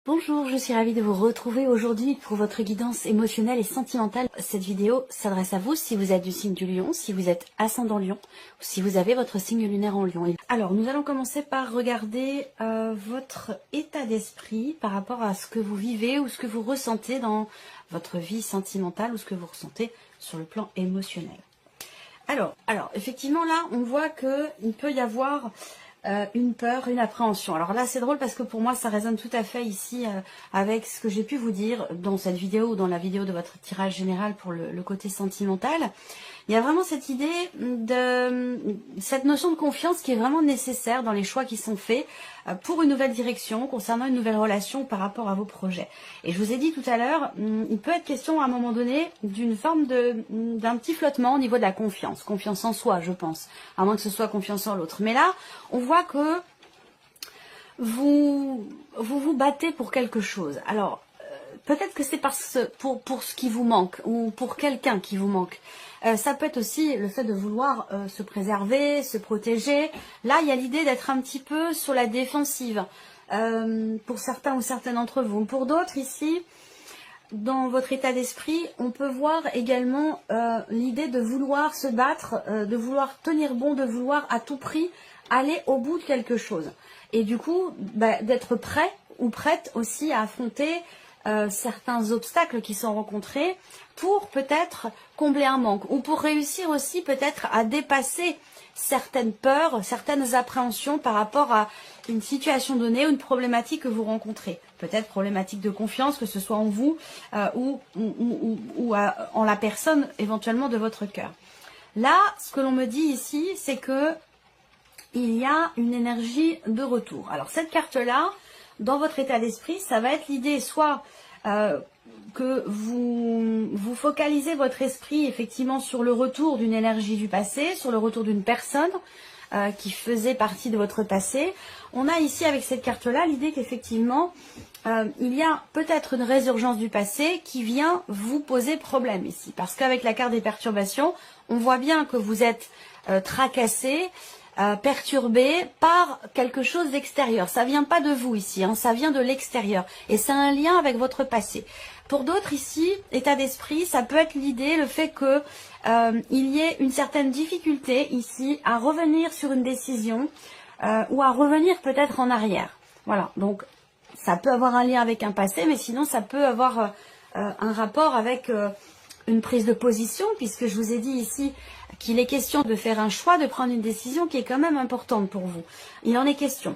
Bonjour, je suis ravie de vous retrouver aujourd'hui pour votre guidance émotionnelle et sentimentale. Cette vidéo s'adresse à vous si vous êtes du signe du Lion, si vous êtes ascendant Lion ou si vous avez votre signe lunaire en Lion. Alors, nous allons commencer par regarder votre état d'esprit par rapport à ce que vous vivez ou ce que vous ressentez dans votre vie sentimentale ou ce que vous ressentez sur le plan émotionnel. Alors effectivement là, on voit qu'il peut y avoir une peur, une appréhension. Alors là, c'est drôle parce que pour moi, ça résonne tout à fait ici avec ce que j'ai pu vous dire dans cette vidéo ou dans la vidéo de votre tirage général pour le côté sentimental. Il y a vraiment cette idée de cette notion de confiance qui est vraiment nécessaire dans les choix qui sont faits pour une nouvelle direction, concernant une nouvelle relation par rapport à vos projets. Et je vous ai dit tout à l'heure, il peut être question à un moment donné d'une forme d'un petit flottement au niveau de la confiance. Confiance en soi, je pense, à moins que ce soit confiance en l'autre. Mais là, on voit que vous battez pour quelque chose. Alors, peut-être que c'est pour ce qui vous manque ou pour quelqu'un qui vous manque. Ça peut être aussi le fait de vouloir se préserver, se protéger. Là, il y a l'idée d'être un petit peu sur la défensive pour certains ou certaines d'entre vous. Pour d'autres ici, dans votre état d'esprit, on peut voir également l'idée de vouloir se battre, de vouloir tenir bon, de vouloir à tout prix aller au bout de quelque chose. Et du coup, d'être prêt ou prête aussi à affronter certains obstacles qui sont rencontrés pour peut-être combler un manque ou pour réussir aussi peut-être à dépasser certaines peurs, certaines appréhensions par rapport à une situation donnée ou une problématique que vous rencontrez. Peut-être problématique de confiance, que ce soit en vous ou en la personne éventuellement de votre cœur. Là, ce que l'on me dit ici, c'est que il y a une énergie de retour. Alors cette carte-là, dans votre état d'esprit, ça va être l'idée soit que vous focalisez votre esprit effectivement sur le retour d'une énergie du passé, sur le retour d'une personne qui faisait partie de votre passé. On a ici avec cette carte-là l'idée qu'effectivement il y a peut-être une résurgence du passé qui vient vous poser problème ici. Parce qu'avec la carte des perturbations, on voit bien que vous êtes tracassé, perturbé par quelque chose d'extérieur. Ça vient pas de vous ici, hein, ça vient de l'extérieur. Et c'est un lien avec votre passé. Pour d'autres ici, état d'esprit, ça peut être l'idée, le fait que il y ait une certaine difficulté ici à revenir sur une décision ou à revenir peut-être en arrière. Voilà, donc ça peut avoir un lien avec un passé, mais sinon ça peut avoir un rapport avec une prise de position, puisque je vous ai dit ici qu'il est question de faire un choix, de prendre une décision qui est quand même importante pour vous. Il en est question.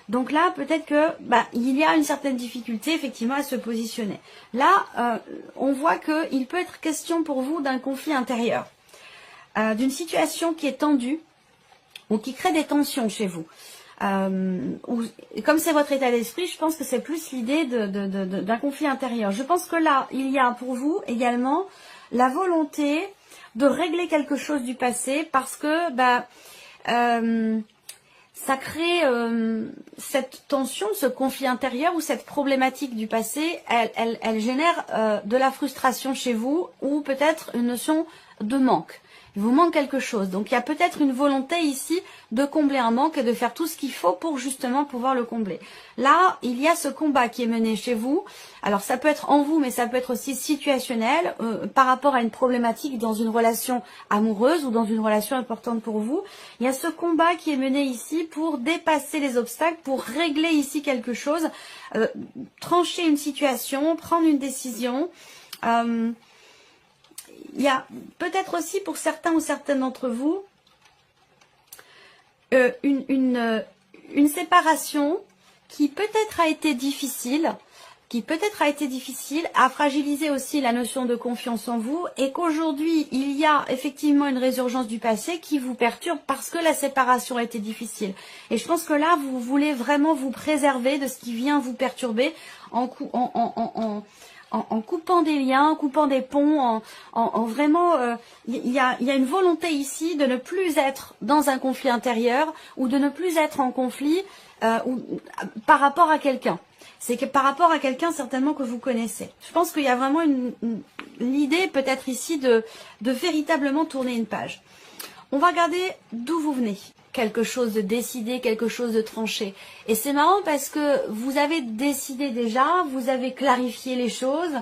Donc là, peut-être que il y a une certaine difficulté effectivement à se positionner. Là, on voit qu'il peut être question pour vous d'un conflit intérieur, d'une situation qui est tendue ou qui crée des tensions chez vous. Comme c'est votre état d'esprit, je pense que c'est plus l'idée d'un conflit intérieur. Je pense que là, il y a pour vous également la volonté de régler quelque chose du passé parce que ça crée cette tension, ce conflit intérieur ou cette problématique du passé, elle génère de la frustration chez vous ou peut-être une notion de manque. Il vous manque quelque chose. Donc il y a peut-être une volonté ici de combler un manque et de faire tout ce qu'il faut pour justement pouvoir le combler. Là, il y a ce combat qui est mené chez vous. Alors ça peut être en vous, mais ça peut être aussi situationnel par rapport à une problématique dans une relation amoureuse ou dans une relation importante pour vous. Il y a ce combat qui est mené ici pour dépasser les obstacles, pour régler ici quelque chose, trancher une situation, prendre une décision. Il y a peut-être aussi pour certains ou certaines d'entre vous une séparation qui peut-être a été difficile, a fragilisé aussi la notion de confiance en vous et qu'aujourd'hui il y a effectivement une résurgence du passé qui vous perturbe parce que la séparation a été difficile. Et je pense que là vous voulez vraiment vous préserver de ce qui vient vous perturber en coupant des liens, en coupant des ponts, en vraiment, il y a une volonté ici de ne plus être dans un conflit intérieur ou de ne plus être en conflit par rapport à quelqu'un. C'est que par rapport à quelqu'un certainement que vous connaissez. Je pense qu'il y a vraiment l'idée peut-être ici de véritablement tourner une page. On va regarder d'où vous venez. quelque chose de décidé, quelque chose de tranché. Et c'est marrant parce que vous avez décidé déjà, vous avez clarifié les choses,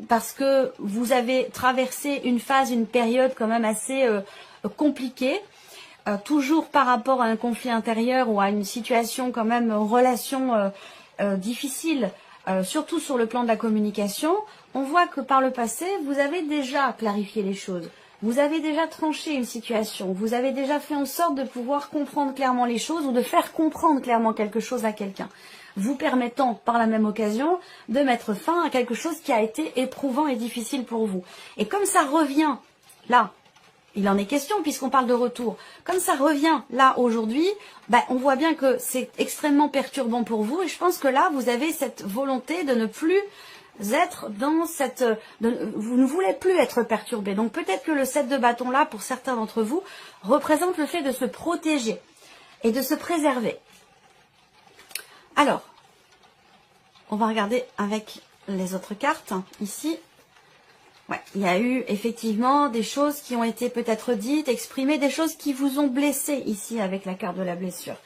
parce que vous avez traversé une phase, une période quand même assez compliquée, toujours par rapport à un conflit intérieur ou à une situation quand même, relation difficile, surtout sur le plan de la communication. On voit que par le passé, vous avez déjà clarifié les choses. Vous avez déjà tranché une situation. Vous avez déjà fait en sorte de pouvoir comprendre clairement les choses ou de faire comprendre clairement quelque chose à quelqu'un, vous permettant par la même occasion de mettre fin à quelque chose qui a été éprouvant et difficile pour vous. Et comme ça revient là, il en est question puisqu'on parle de retour, comme ça revient là aujourd'hui, on voit bien que c'est extrêmement perturbant pour vous et je pense que là vous avez cette volonté de ne plus être dans cette... vous ne voulez plus être perturbé. Donc peut-être que le 7 de bâton là, pour certains d'entre vous, représente le fait de se protéger et de se préserver. Alors, on va regarder avec les autres cartes, ici. Ouais, il y a eu effectivement des choses qui ont été peut-être dites, exprimées, des choses qui vous ont blessé ici avec la carte de la blessure.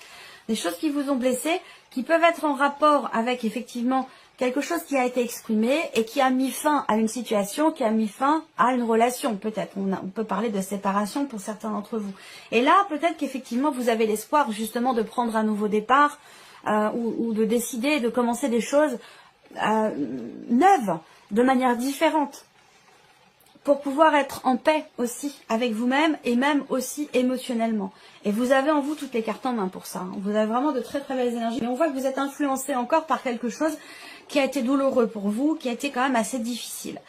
Des choses qui vous ont blessé, qui peuvent être en rapport avec effectivement quelque chose qui a été exprimé et qui a mis fin à une situation, qui a mis fin à une relation peut-être. On peut parler de séparation pour certains d'entre vous. Et là, peut-être qu'effectivement, vous avez l'espoir justement de prendre un nouveau départ ou de décider de commencer des choses neuves, de manière différente, pour pouvoir être en paix aussi avec vous-même et même aussi émotionnellement. Et vous avez en vous toutes les cartes en main pour ça. Vous avez vraiment de très très belles énergies. Mais on voit que vous êtes influencé encore par quelque chose qui a été douloureux pour vous, qui a été quand même assez difficile.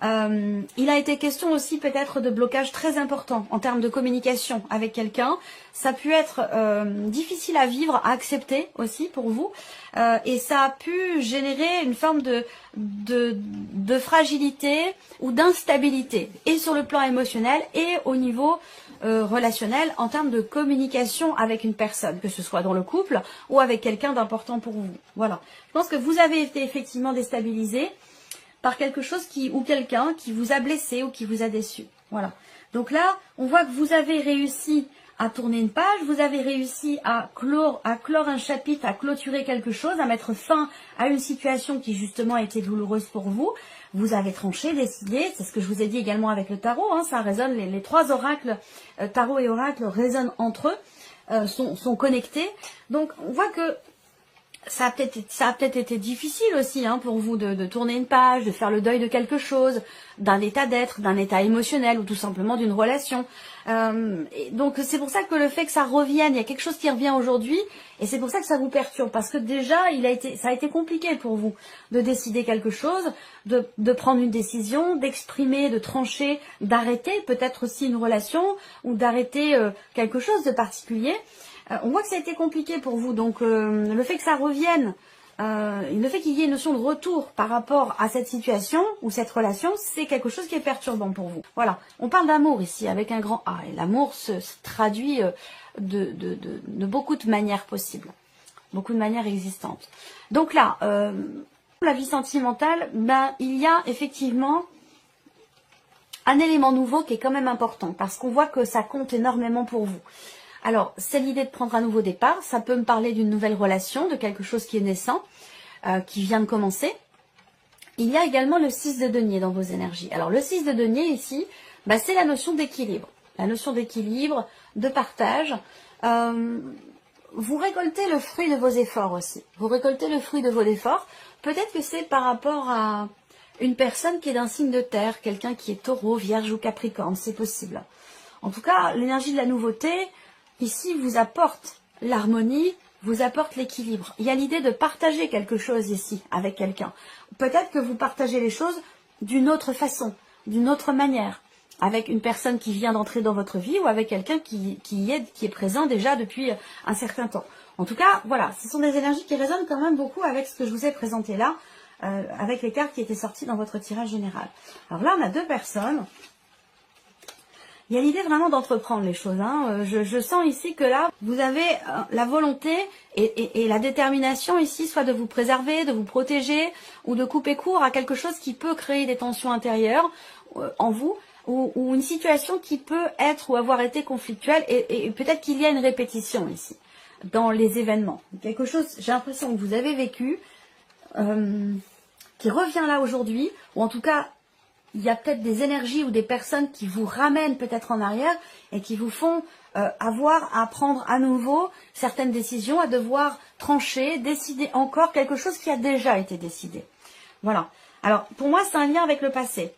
Il a été question aussi peut-être de blocage très important en termes de communication avec quelqu'un. Ça a pu être difficile à vivre, à accepter aussi pour vous. Et ça a pu générer une forme de fragilité ou d'instabilité, et sur le plan émotionnel et au niveau relationnel, en termes de communication avec une personne, que ce soit dans le couple ou avec quelqu'un d'important pour vous. Voilà. Je pense que vous avez été effectivement déstabilisé par quelque chose ou quelqu'un qui vous a blessé ou qui vous a déçu. Voilà. Donc là, on voit que vous avez réussi à tourner une page, vous avez réussi à clore un chapitre, à clôturer quelque chose, à mettre fin à une situation qui justement était douloureuse pour vous. Vous avez tranché, décidé, c'est ce que je vous ai dit également avec le tarot, hein, ça résonne, les trois oracles, tarot et oracle résonnent entre eux, sont connectés. Donc on voit que ça a peut-être été difficile aussi pour vous de tourner une page, de faire le deuil de quelque chose, d'un état d'être, d'un état émotionnel ou tout simplement d'une relation. Et donc c'est pour ça que le fait que ça revienne, il y a quelque chose qui revient aujourd'hui et c'est pour ça que ça vous perturbe parce que déjà ça a été compliqué pour vous de décider quelque chose, de prendre une décision, d'exprimer, de trancher, d'arrêter peut-être aussi une relation ou d'arrêter quelque chose de particulier. On voit que ça a été compliqué pour vous, donc le fait que ça revienne, le fait qu'il y ait une notion de retour par rapport à cette situation ou cette relation, c'est quelque chose qui est perturbant pour vous. Voilà, on parle d'amour ici avec un grand A, et l'amour se traduit de beaucoup de manières possibles, beaucoup de manières existantes. Donc là, la vie sentimentale, il y a effectivement un élément nouveau qui est quand même important, parce qu'on voit que ça compte énormément pour vous. Alors, c'est l'idée de prendre un nouveau départ. Ça peut me parler d'une nouvelle relation, de quelque chose qui est naissant, qui vient de commencer. Il y a également le 6 de denier dans vos énergies. Alors, le 6 de denier ici, c'est la notion d'équilibre. La notion d'équilibre, de partage. Vous récoltez le fruit de vos efforts aussi. Vous récoltez le fruit de vos efforts. Peut-être que c'est par rapport à une personne qui est d'un signe de terre, quelqu'un qui est taureau, vierge ou capricorne, c'est possible. En tout cas, l'énergie de la nouveauté ici vous apporte l'harmonie, vous apporte l'équilibre. Il y a l'idée de partager quelque chose ici avec quelqu'un. Peut-être que vous partagez les choses d'une autre façon, d'une autre manière, avec une personne qui vient d'entrer dans votre vie ou avec quelqu'un qui est présent déjà depuis un certain temps. En tout cas, voilà, ce sont des énergies qui résonnent quand même beaucoup avec ce que je vous ai présenté là, avec les cartes qui étaient sorties dans votre tirage général. Alors là, on a deux personnes. Il y a l'idée vraiment d'entreprendre les choses. Je sens ici que là, vous avez la volonté et la détermination ici, soit de vous préserver, de vous protéger ou de couper court à quelque chose qui peut créer des tensions intérieures en vous ou une situation qui peut être ou avoir été conflictuelle et peut-être qu'il y a une répétition ici dans les événements. Quelque chose, j'ai l'impression que vous avez vécu qui revient là aujourd'hui, ou en tout cas il y a peut-être des énergies ou des personnes qui vous ramènent peut-être en arrière et qui vous font avoir à prendre à nouveau certaines décisions, à devoir trancher, décider encore quelque chose qui a déjà été décidé. Voilà. Alors, pour moi, c'est un lien avec le passé.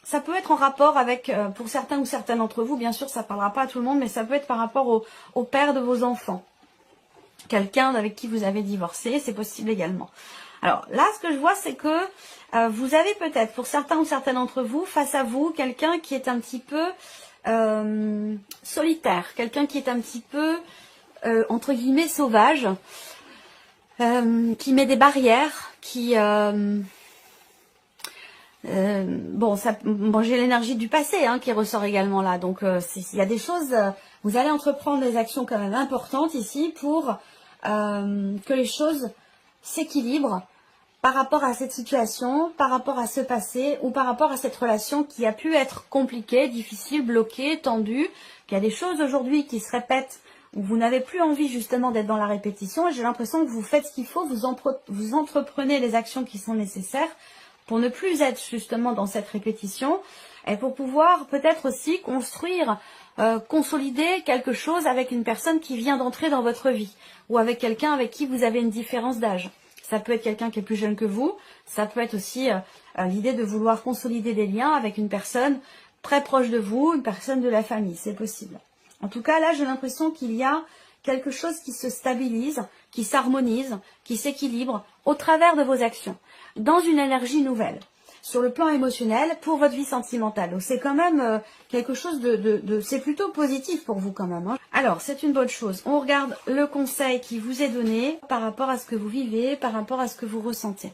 Ça peut être en rapport avec, pour certains ou certaines d'entre vous, bien sûr, ça ne parlera pas à tout le monde, mais ça peut être par rapport au père de vos enfants. Quelqu'un avec qui vous avez divorcé, c'est possible également. Alors là, ce que je vois, c'est que vous avez peut-être, pour certains ou certaines d'entre vous, face à vous, quelqu'un qui est un petit peu solitaire, quelqu'un qui est un petit peu, entre guillemets, sauvage, qui met des barrières, qui... bon, j'ai l'énergie du passé qui ressort également là. Donc, il y a des choses... vous allez entreprendre des actions quand même importantes ici pour que les choses s'équilibrent par rapport à cette situation, par rapport à ce passé ou par rapport à cette relation qui a pu être compliquée, difficile, bloquée, tendue. Il y a des choses aujourd'hui qui se répètent où vous n'avez plus envie justement d'être dans la répétition et j'ai l'impression que vous faites ce qu'il faut, vous entreprenez les actions qui sont nécessaires pour ne plus être justement dans cette répétition et pour pouvoir peut-être aussi construire, consolider quelque chose avec une personne qui vient d'entrer dans votre vie ou avec quelqu'un avec qui vous avez une différence d'âge. Ça peut être quelqu'un qui est plus jeune que vous, ça peut être aussi l'idée de vouloir consolider des liens avec une personne très proche de vous, une personne de la famille, c'est possible. En tout cas, là, j'ai l'impression qu'il y a quelque chose qui se stabilise, qui s'harmonise, qui s'équilibre au travers de vos actions, dans une énergie nouvelle, sur le plan émotionnel, pour votre vie sentimentale. Donc c'est quand même quelque chose c'est plutôt positif pour vous quand même. Alors, c'est une bonne chose. On regarde le conseil qui vous est donné par rapport à ce que vous vivez, par rapport à ce que vous ressentez.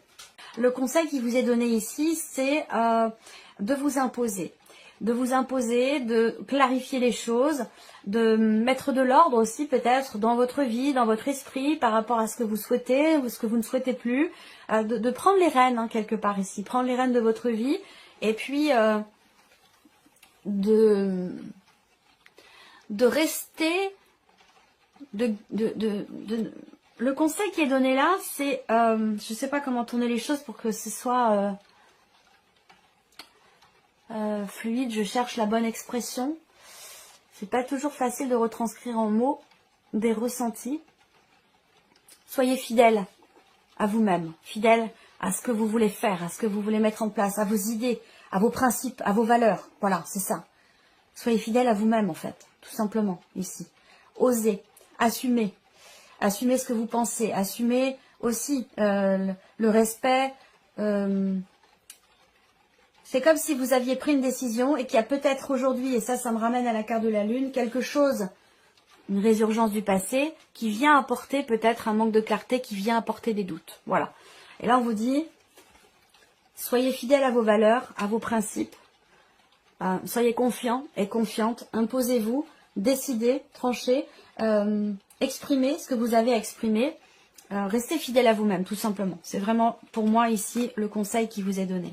Le conseil qui vous est donné ici, c'est de vous imposer. De clarifier les choses, de mettre de l'ordre aussi peut-être dans votre vie, dans votre esprit, par rapport à ce que vous souhaitez ou ce que vous ne souhaitez plus, de prendre les rênes quelque part ici, prendre les rênes de votre vie et puis de rester, le conseil qui est donné là, c'est, je ne sais pas comment tourner les choses pour que ce soit... fluide, je cherche la bonne expression. C'est pas toujours facile de retranscrire en mots des ressentis. Soyez fidèle à vous-même, fidèle à ce que vous voulez faire, à ce que vous voulez mettre en place, à vos idées, à vos principes, à vos valeurs. Voilà, c'est ça. Soyez fidèle à vous-même en fait, tout simplement, ici. Osez, assumez. Assumez ce que vous pensez, assumez aussi le respect... C'est comme si vous aviez pris une décision et qu'il y a peut-être aujourd'hui, et ça me ramène à la carte de la Lune, quelque chose, une résurgence du passé, qui vient apporter peut-être un manque de clarté, qui vient apporter des doutes. Voilà. Et là, on vous dit, soyez fidèles à vos valeurs, à vos principes, soyez confiants et confiantes, imposez-vous, décidez, tranchez, exprimez ce que vous avez à exprimer, restez fidèles à vous-même, tout simplement. C'est vraiment, pour moi, ici, le conseil qui vous est donné.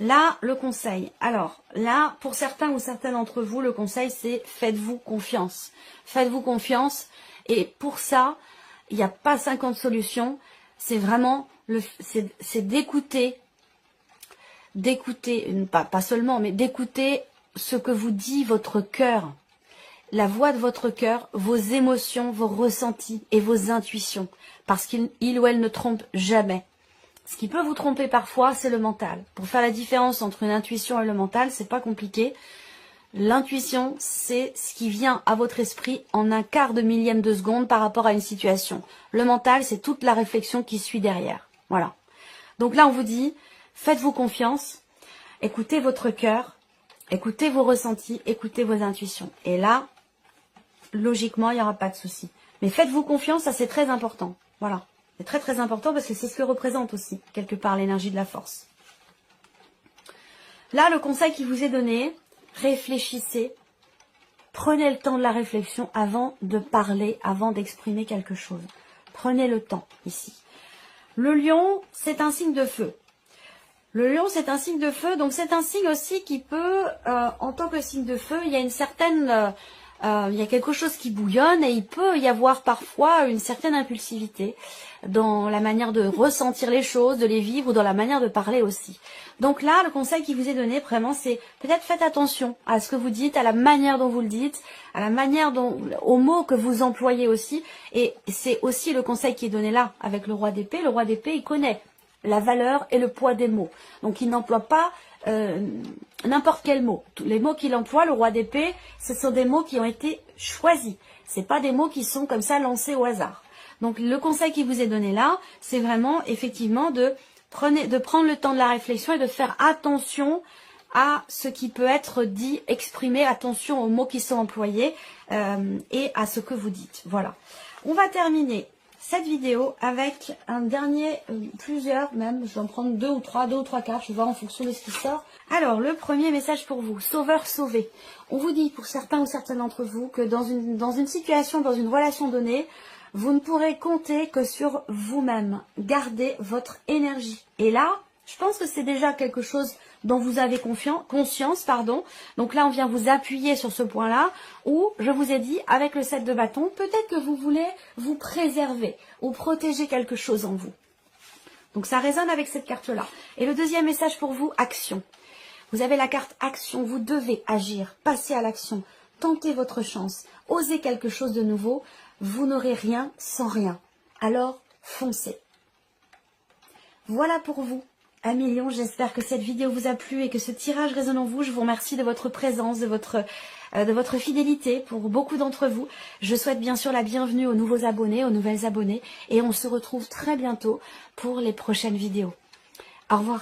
Là, le conseil. Alors, là, pour certains ou certaines d'entre vous, le conseil, c'est faites-vous confiance. Faites-vous confiance. Et pour ça, il n'y a pas 50 solutions. C'est vraiment, c'est d'écouter, pas seulement, mais d'écouter ce que vous dit votre cœur. La voix de votre cœur, vos émotions, vos ressentis et vos intuitions. Parce qu'il ou elle ne trompe jamais. Ce qui peut vous tromper parfois, c'est le mental. Pour faire la différence entre une intuition et le mental, c'est pas compliqué. L'intuition, c'est ce qui vient à votre esprit en un quart de millième de seconde par rapport à une situation. Le mental, c'est toute la réflexion qui suit derrière. Voilà. Donc là, on vous dit, faites-vous confiance, écoutez votre cœur, écoutez vos ressentis, écoutez vos intuitions. Et là, logiquement, il n'y aura pas de souci. Mais faites-vous confiance, ça c'est très important. Voilà. C'est très très important parce que c'est ce que représente aussi, quelque part, l'énergie de la force. Là, le conseil qui vous est donné, réfléchissez, prenez le temps de la réflexion avant de parler, avant d'exprimer quelque chose. Prenez le temps ici. Le lion, c'est un signe de feu. Le lion, c'est un signe de feu, donc c'est un signe aussi qui peut, en tant que signe de feu, il y a une certaine, il y a quelque chose qui bouillonne et il peut y avoir parfois une certaine impulsivité dans la manière de ressentir les choses, de les vivre ou dans la manière de parler aussi. Donc là, le conseil qui vous est donné vraiment, c'est peut-être faites attention à ce que vous dites, à la manière dont vous le dites, à la manière dont, aux mots que vous employez aussi. Et c'est aussi le conseil qui est donné là avec le roi d'épée. Le roi d'épée, il connaît la valeur et le poids des mots. Donc il n'emploie pas n'importe quel mot. Tous les mots qu'il emploie, le roi d'épée, ce sont des mots qui ont été choisis. C'est pas des mots qui sont comme ça lancés au hasard. Donc le conseil qui vous est donné là, c'est vraiment effectivement de prendre le temps de la réflexion et de faire attention à ce qui peut être dit, exprimé, attention aux mots qui sont employés et à ce que vous dites. Voilà. On va terminer cette vidéo avec un dernier, plusieurs même, je vais en prendre deux ou trois cartes, je vais voir en fonction de ce qui sort. Alors, le premier message pour vous, sauveur sauvé. On vous dit pour certains ou certaines d'entre vous que dans une situation, dans une relation donnée, vous ne pourrez compter que sur vous-même. Gardez votre énergie. Et là, je pense que c'est déjà quelque chose dont vous avez conscience. Donc là, on vient vous appuyer sur ce point-là, où je vous ai dit, avec le 7 de bâton, peut-être que vous voulez vous préserver ou protéger quelque chose en vous. Donc ça résonne avec cette carte-là. Et le deuxième message pour vous, action. Vous avez la carte action, vous devez agir, passer à l'action, tenter votre chance, oser quelque chose de nouveau. Vous n'aurez rien sans rien. Alors, foncez. Voilà pour vous. 1 million, j'espère que cette vidéo vous a plu et que ce tirage résonne en vous. Je vous remercie de votre présence, de votre fidélité pour beaucoup d'entre vous. Je souhaite bien sûr la bienvenue aux nouveaux abonnés, aux nouvelles abonnées et on se retrouve très bientôt pour les prochaines vidéos. Au revoir.